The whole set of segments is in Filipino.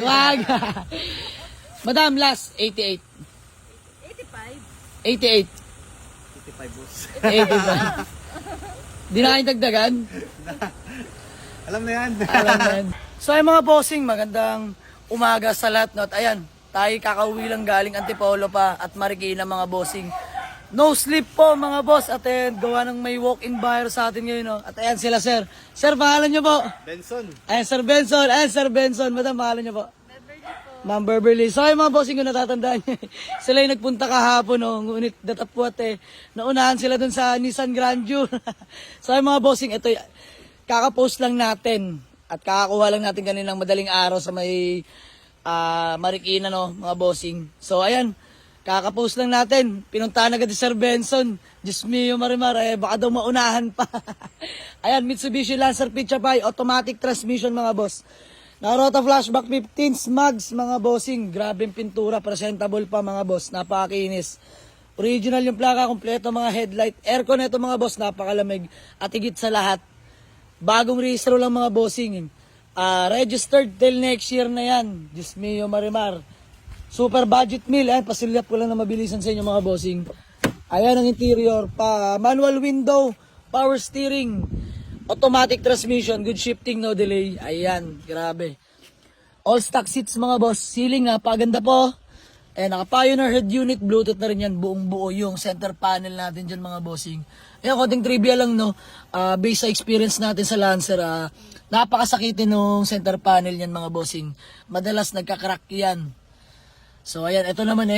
Wag. Madam, last 88. 88. 85 boss. 85. Di na kayong dagdagan? Alam na yan. Alam na yan. So ay mga bossing, magandang umaga sa lahat. No? At ayan, tayo kakauwi lang galing Antipolo pa at Marikina mga bossing. No sleep po mga boss at ayan, gawa ng may walk-in buyer sa atin ngayon. No? At ayan sila sir. Sir, pangalan nyo po? Benson. Ayan, Sir Benson. Ayan, Sir Benson. Madam, pangalan nyo po? Ma'am Beverly. So ay mga bossing ko natatandaan niyo. Sila yung nagpunta kahapon, no? Ngunit datapwat naunahan sila dun sa Nissan Grandeur. So ay mga bossing, ito kakapost lang natin at kakakuha lang natin kaninang madaling araw sa may Marikina, no, mga bossing. So ayan, kakapost lang natin. Pinuntahan agad si Sir Benson. Diyos mio Marimar, baka daw maunahan pa. Ayan, Mitsubishi Lancer Pickup automatic transmission mga boss. Nakarota flashback 15 mags mga bossing. Grabe yung pintura, presentable pa mga boss. Napakakinis. Original yung plaka, kompleto mga headlight. Aircon ito mga boss, napakalamig. At higit sa lahat, bagong rehistro lang mga bossing. Registered till next year na yan. Diyos mio Marimar. Super budget meal. Ayan, pasilap ko lang na mabilisan sa inyo mga bossing. Ayan ang interior pa. Manual window, power steering. Automatic transmission, good shifting, no delay. Ayan, grabe. All stock seats mga boss. Ceiling paganda po. Ayan, naka-Pioneer head unit, Bluetooth na rin yan. Buong buo yung center panel natin dyan mga bossing. Ayan, konting trivia lang, no. Based sa experience natin sa Lancer, napakasakitin nung center panel yan mga bossing. Madalas nagkakrak yan. So ayan, ito naman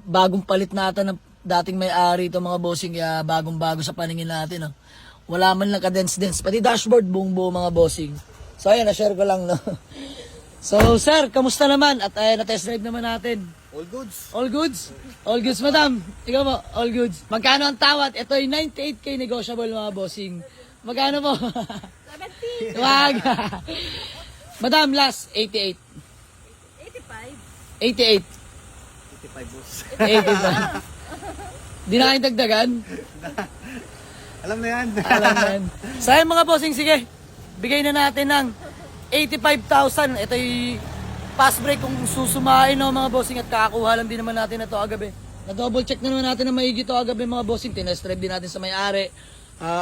bagong palit natin ng dating may-ari ito mga bossing. Kaya bagong-bago sa paningin natin, no. Wala man lang ka-dense-dense. Pati dashboard, buong buo mga bossing. So ayan, na-share ko lang, no. So sir, kamusta naman? At ayan, na-test drive naman natin. All goods. All goods? All goods, madam. Ikaw mo, all goods. Magkano ang tawad? Ito ay 98K negotiable mga bossing. Magkano po? 70. Wag. Madam, last 88. 88. 85 boss. 88. Di na kayong dagdagan? Alam na yan. Alam na yan. So ayun mga bossing, sige. Bigay na natin ng 85,000. Ito yung pass break kung susumain, no, mga bossing. At kakakuha lang din naman natin na ito agabi. Na-double check na naman natin na maigi ito agabi mga bossing. Tinest drive din natin sa may-ari.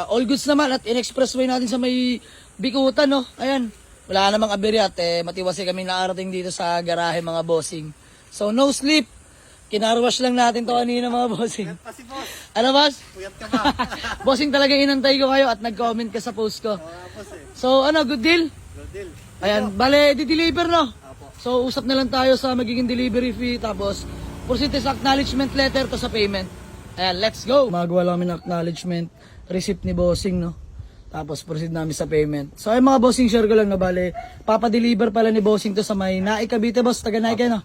All goods naman at in-expressway natin sa may Bikutan, no. Ayan. Wala namang aberya at matiwasay kami nakarating dito sa garahe mga bossing. So no sleep. Kinarwash lang natin to kanina mga bossing. Puyat pa si boss. Ano boss? Puyat ka ba? Bossing talaga inantay ko kayo at nag-comment ka sa post ko. Boss So ano, good deal? Good deal. Ayan, bale, di-deliver, no? Apo. So usap na lang tayo sa magiging delivery fee tapos proceed sa acknowledgement letter to sa payment. Ayan, let's go! Magawa lang kami ng acknowledgement receipt ni bossing, no? Tapos proceed namin sa payment. So ay mga bossing, share ko lang na bale, papadeliver pala ni bossing to sa may Naik Cavite, boss, taga Naik, no?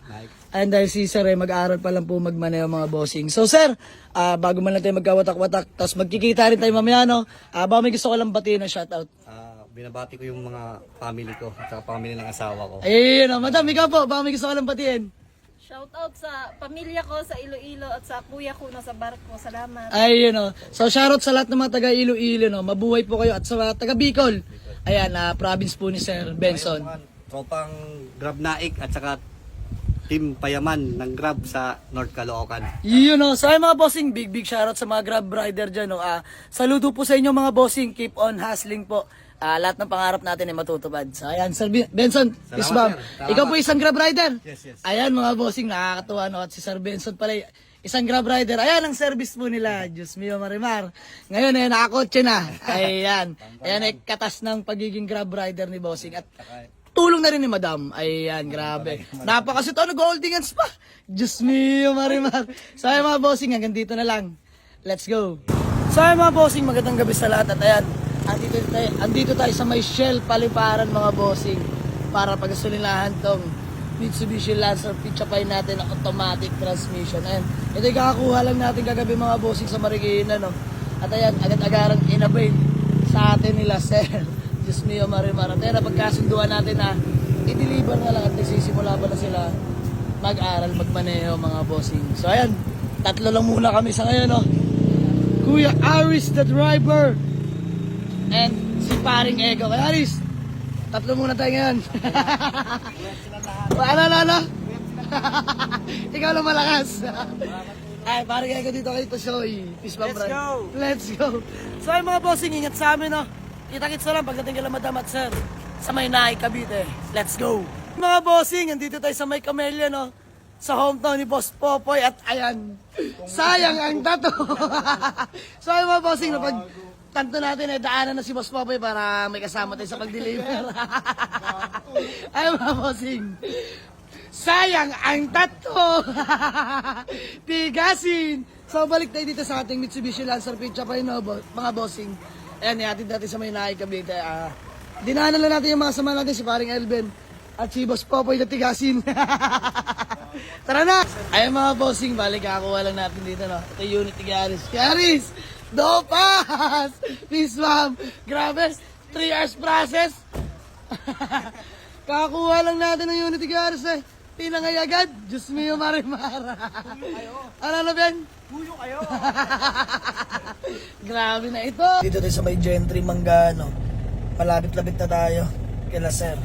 And dahil si sir mag-aaral pa lang po magmaneho mga bossing. So sir, bago man lang tayo magkawatak-watak, tapos magkikita rin tayo mamaya, no? Baka may gusto ko lang batiin na shoutout. Binabati ko yung mga family ko at saka family ng asawa ko. Ayun, madam, ikaw po, baka may gusto ko lang batiin. Shout out sa pamilya ko sa Iloilo at sa kuya ko na sa barko. Salamat. Ayun, no. So shoutout sa lahat ng mga taga Iloilo, no. Mabuhay po kayo at sa mga taga Bicol. Ayan, province po ni Sir Benson. Tropang Grab Naik at saka Team Payaman ng Grab sa North Caloocan. Yun, no. So ay mga bossing, big shoutout sa mga Grab rider dyan, no. Saludo po sa inyo mga bossing. Keep on hustling po. Lahat ng pangarap natin ay matutupad. So ayan, Sir Benson, peace bomb. Ikaw po isang Grab rider? Yes. Ayan mga bossing, nakakatuwa, no. At si Sir Benson pala isang Grab rider. Ayan ang service po nila. Diyos mio Marimar. Ngayon nakakotse na. Ayan. Ayan katas ng pagiging Grab rider ni bossing. At tulong na rin ni madam. Ayan, grabe. Napakasit nag-holding hands pa. Diyos mio Marimar. So ayan mga bossing, hanggang dito na lang. Let's go. So ayan mga bossing, magandang gabi sa lahat. At ayan, andito tayo sa may Shell Paliparan mga bossing para pagkasulinahan tong Mitsubishi Lancer Pickup natin na automatic transmission. Ayan, ito yung kakakuha lang natin kagabi mga bossing sa Marikina, no? At ayan, agad-agarang inabail sa atin nila sir. Diyos mio Marimar. At ayan, pagkasunduan natin na i-deliver na lang at nagsisimula pa na sila mag-aral, magmaneho mga bossing. So ayan, tatlo lang muna kami sa ngayon, no? Kuya Aris the driver and si paring Ego. Kaya Aris, Tatlo muna tayo ngayon. Ano? Ikaw lang malakas. Ay, pare kaya ko dito kay Tosoy. Peace bomb, Let's go! Let's go! So ay mga bossing, ingat sa amin, no? Kita-kits na lang pagdating kila Madam at Sir sa Maynay, Cavite. Let's go! Mga bossing, andito tayo sa May Camellia, no? Sa hometown ni Boss Popoy at ayan, sayang ang tato. So ay mga bossing, napag tanto natin, daanan na si Boss Popoy para may kasama tayo sa pag-deliver. Ay mga bossing, sayang ang tato. Tigasin. So balik tayo dito sa ating Mitsubishi Lancer Pickup pa no, mga bossing. Ayan, ihatid natin sa Maynay, Cavite. Dinaanan lang natin yung mga sama natin, si paring Elben at si Boss Popoy na tigasin. Tara na! Ayan mga bossing, balik kakakuha lang natin dito, no? Ito yung unit ni Garis. Garis! Dopas! Peace ma'am! Grabe! 3 hours process! Kakakuha lang natin ng unit ni Garis, eh. Tinangay agad! Diyos mio, marimara! Ano na, Ben? Puyo kayo! Grabe na ito! Dito tayo sa may Gentry Mangano. Malapit-lapit na tayo. Kila Sir.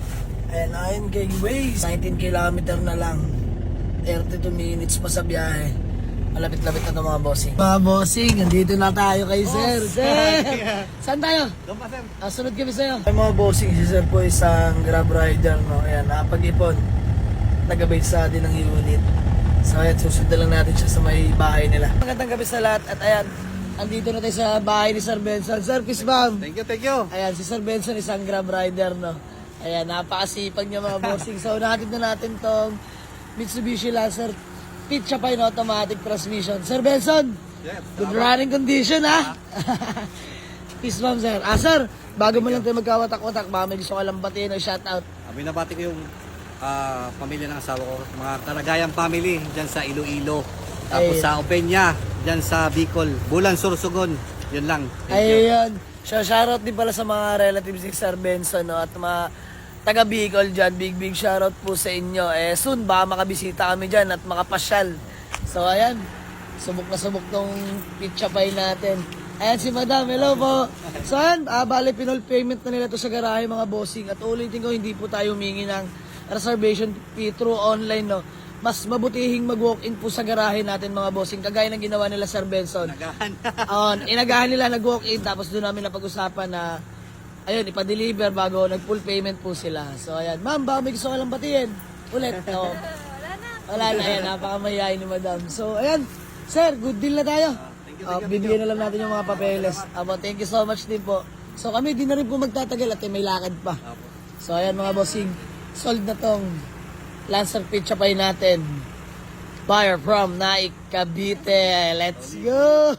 Ayan, 9K ways. 19 kilometer na lang. 32 minutes pa sa biyahe. Malapit-lapit na ito mga bossing. Mga bossing, nandito na tayo kay Sir. Sir! Saan tayo? Doon pa, sir. Sunod kami sa'yo. Ay mga bossing, si Sir po isang Grab rider, no? Ayan, nakapag-ipon. Nag-abate sa atin ng unit. So ayan, susundan lang natin siya sa may bahay nila. Magandang gabi sa lahat at ayan, andito na tayo sa bahay ni Sir Benson. Sir, peace bomb! Thank you. Ayan, si Sir Benson isang Grab rider, no? Ayan, napakasipag niya mga bossing. So, nahatid na natin tong Mitsubishi Lancer Pitcha Pine Automatic Transmission. Sir Benson, Yes, good running condition, ha? Peace bomb, sir. Sir, bago mo lang tayo magkawatak-watak, baka may gusto ka lang batiin o shoutout. Binabati ko yung pamilya ng asawa ko, mga Karagayang family dyan sa Iloilo. Tapos Ay. sa Openya, dyan sa Bicol, Bulan, Sorsogon. Yun lang. Thank you. Ayun. So, shoutout din pala sa mga relatives ni Sir Benson, no? At mga taga Bicol dyan. Big shoutout po sa inyo. Soon, baka makabisita kami dyan at makapasyal. So, ayan. Subok na subok tong pizza pie natin. Ayan si Madam. Hello po. So, ayan. Bale, pinol payment na nila to sa garahe, mga bossing. At ulitin ko, hindi po tayo humingi ng reservation fee through online, no? Mas mabutihing mag-walk-in po sa garahe natin, mga bossing. Kagaya ng ginawa nila Sir Benson. Inagahan nila nag-walk-in, tapos doon namin napag-usapan na ayun, ipa-deliver bago nag-full payment po sila. So, ayan. Ma'am, baka may gusto ka lang batiin. Ulit. Oh. Wala na. Ayan, napakamayain ni Madam. So, ayan. Sir, good deal na tayo. Bibigyan na lang natin yung mga papeles. Thank you so much din po. So, kami din na rin po magtatagal at may lakad pa. So, ayan mga bossing. Sold na tong Lancer Pizza Pie natin. Buyer from Naik, Cavite. Let's go!